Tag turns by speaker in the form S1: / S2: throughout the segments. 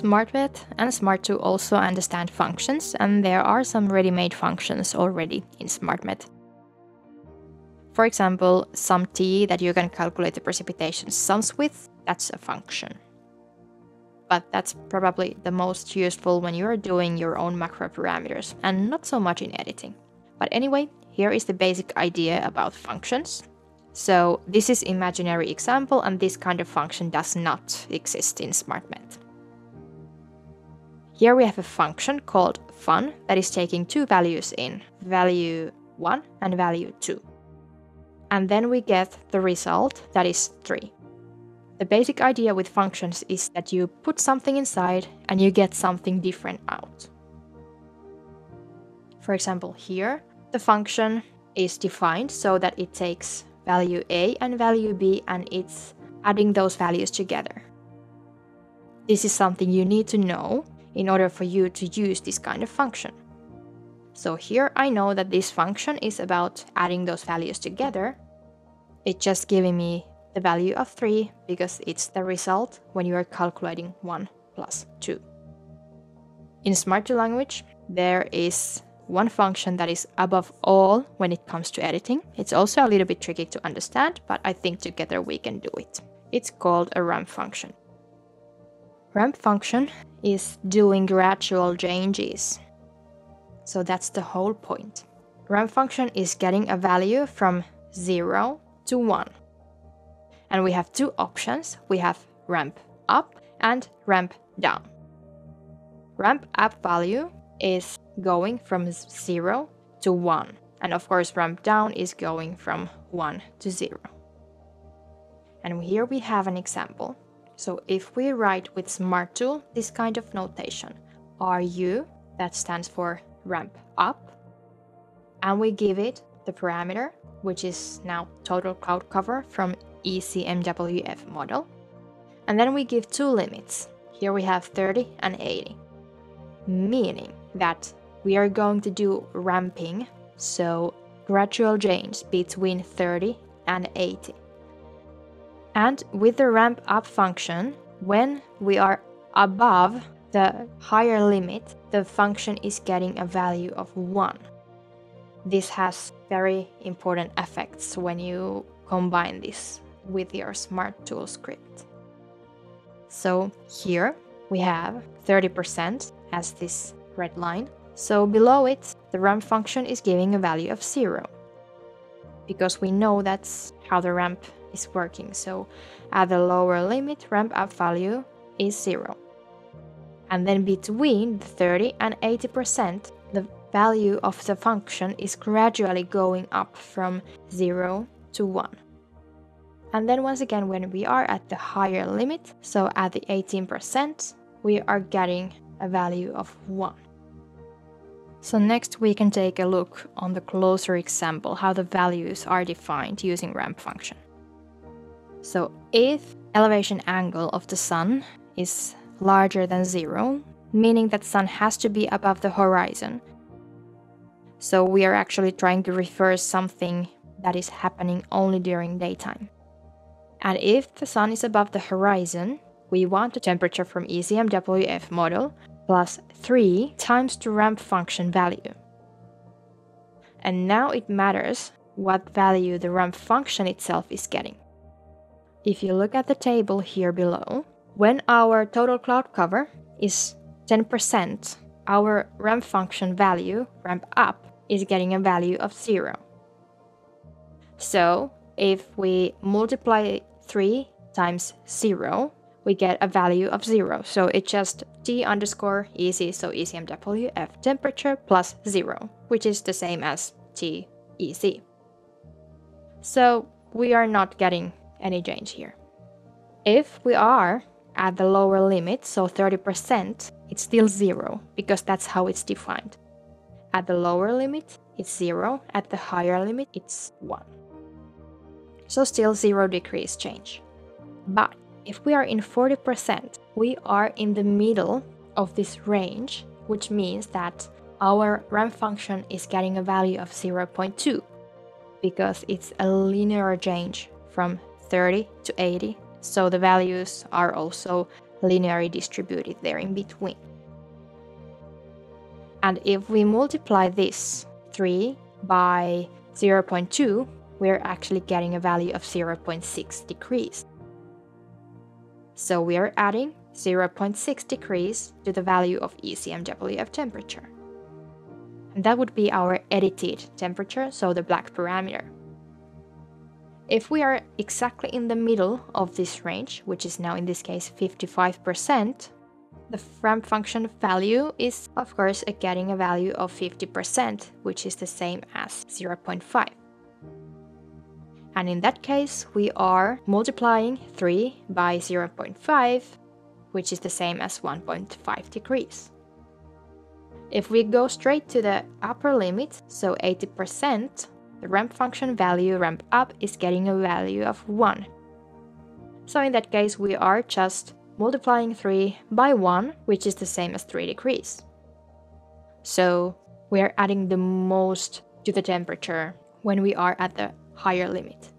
S1: SmartMet and Smart2 also understand functions, and there are some ready-made functions already in SmartMet. For example, sum t that you can calculate the precipitation sums with, that's a function. But that's probably the most useful when you are doing your own macro parameters and not so much in editing. But anyway, here is the basic idea about functions. So this is imaginary example, and this kind of function does not exist in SmartMet. Here we have a function called fun that is taking two values in, value 1 and value 2. And then we get the result that is 3. The basic idea with functions is that you put something inside and you get something different out. For example, here the function is defined so that it takes value a and value b and it's adding those values together. This is something you need to know in order for you to use this kind of function. So here I know that this function is about adding those values together. It's just giving me the value of 3 because it's the result when you are calculating 1 plus 2. In Smart2 language, there is one function that is above all when it comes to editing. It's also a little bit tricky to understand, but I think together we can do it. It's called a ramp function. Ramp function is doing gradual changes. So that's the whole point. Ramp function is getting a value from 0 to 1. And we have two options. We have ramp up and ramp down. Ramp up value is going from 0 to 1. And of course, ramp down is going from 1 to 0. And here we have an example. So if we write with Smart2 this kind of notation, RU, that stands for ramp up, and we give it the parameter, which is now total cloud cover from ECMWF model. And then we give two limits. Here we have 30 and 80, meaning that we are going to do ramping, so gradual change between 30 and 80. And with the ramp up function, when we are above the higher limit, the function is getting a value of 1. This has very important effects when you combine this with your Smart2 script. So here we have 30% as this red line. So below it, the ramp function is giving a value of 0, because we know that's how the ramp is working. So at the lower limit, ramp up value is 0. And then between the 30 and 80%, the value of the function is gradually going up from 0 to 1. And then once again, when we are at the higher limit, so at the 18%, we are getting a value of 1. So next we can take a look on the closer example, how the values are defined using ramp function. So if elevation angle of the sun is larger than 0, meaning that sun has to be above the horizon. So we are actually trying to refer something that is happening only during daytime. And if the sun is above the horizon, we want the temperature from ECMWF model plus 3 times the ramp function value. And now it matters what value the ramp function itself is getting. If you look at the table here below, when our total cloud cover is 10%, our ramp function value, ramp up, is getting a value of 0. So if we multiply 3 times 0, we get a value of 0. So it's just T underscore EC, so ECMWF temperature plus 0, which is the same as TEC. So we are not getting any change here. If we are at the lower limit, so 30%, it's still 0, because that's how it's defined. At the lower limit, it's 0. At the higher limit, it's 1. So still 0 degrees change. But if we are in 40%, we are in the middle of this range, which means that our ramp function is getting a value of 0.2, because it's a linear change from 30 to 80. So the values are also linearly distributed there in between. And if we multiply this 3 by 0.2, we're actually getting a value of 0.6 degrees. So we are adding 0.6 degrees to the value of ECMWF temperature. And that would be our edited temperature, so the black parameter. If we are exactly in the middle of this range, which is now in this case 55%, the ramp function value is of course getting a value of 50%, which is the same as 0.5. And in that case, we are multiplying 3 by 0.5, which is the same as 1.5 degrees. If we go straight to the upper limit, so 80%, the ramp function value ramp up is getting a value of 1. So in that case, we are just multiplying 3 by 1, which is the same as 3 degrees. So we are adding the most to the temperature when we are at the higher limit.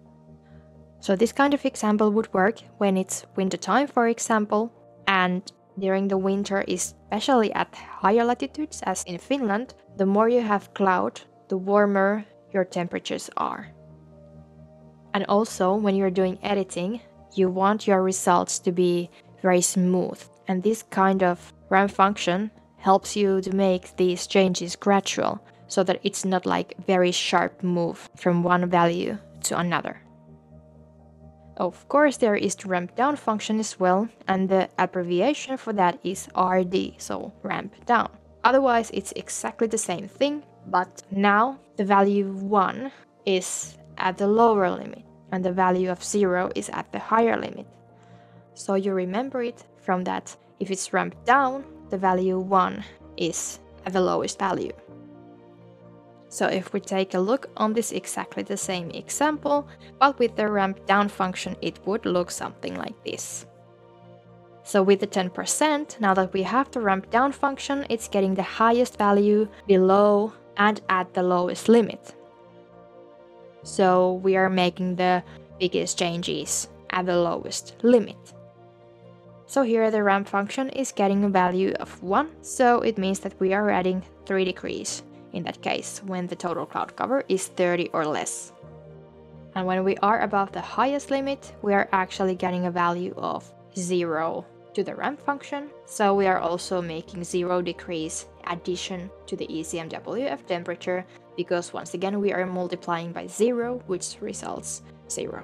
S1: So this kind of example would work when it's winter time, for example, and during the winter, especially at higher latitudes as in Finland, the more you have cloud, the warmer your temperatures are. And also when you're doing editing, you want your results to be very smooth, and this kind of ramp function helps you to make these changes gradual, so that it's not like very sharp move from one value to another. Of course, there is the ramp down function as well, and the abbreviation for that is RD, so ramp down. Otherwise, it's exactly the same thing, but now the value 1 is at the lower limit, and the value of 0 is at the higher limit. So you remember it from that. If it's ramped down, the value 1 is at the lowest value. So if we take a look on this exactly the same example, but with the ramp down function, it would look something like this. So with the 10%, now that we have the ramp down function, it's getting the highest value below and at the lowest limit. So we are making the biggest changes at the lowest limit. So here the ramp function is getting a value of 1, so it means that we are adding 3 degrees in that case when the total cloud cover is 30 or less. And when we are above the highest limit, we are actually getting a value of 0 to the ramp function, so we are also making 0 degrees addition to the ECMWF temperature, because once again we are multiplying by 0, which results 0.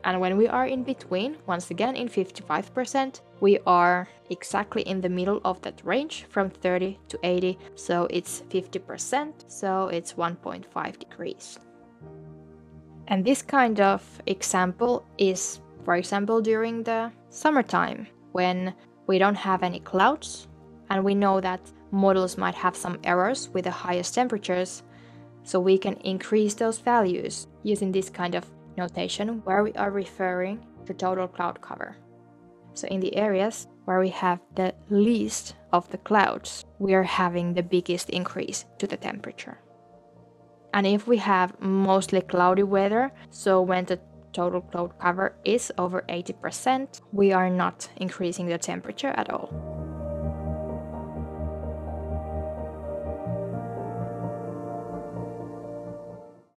S1: And when we are in between, once again in 55%, we are exactly in the middle of that range from 30 to 80, so it's 50%, so it's 1.5 degrees. And this kind of example is, for example, during the summertime, when we don't have any clouds, and we know that models might have some errors with the highest temperatures, so we can increase those values using this kind of notation where we are referring to total cloud cover. So in the areas where we have the least of the clouds, we are having the biggest increase to the temperature. And if we have mostly cloudy weather, so when the total cloud cover is over 80%, we are not increasing the temperature at all.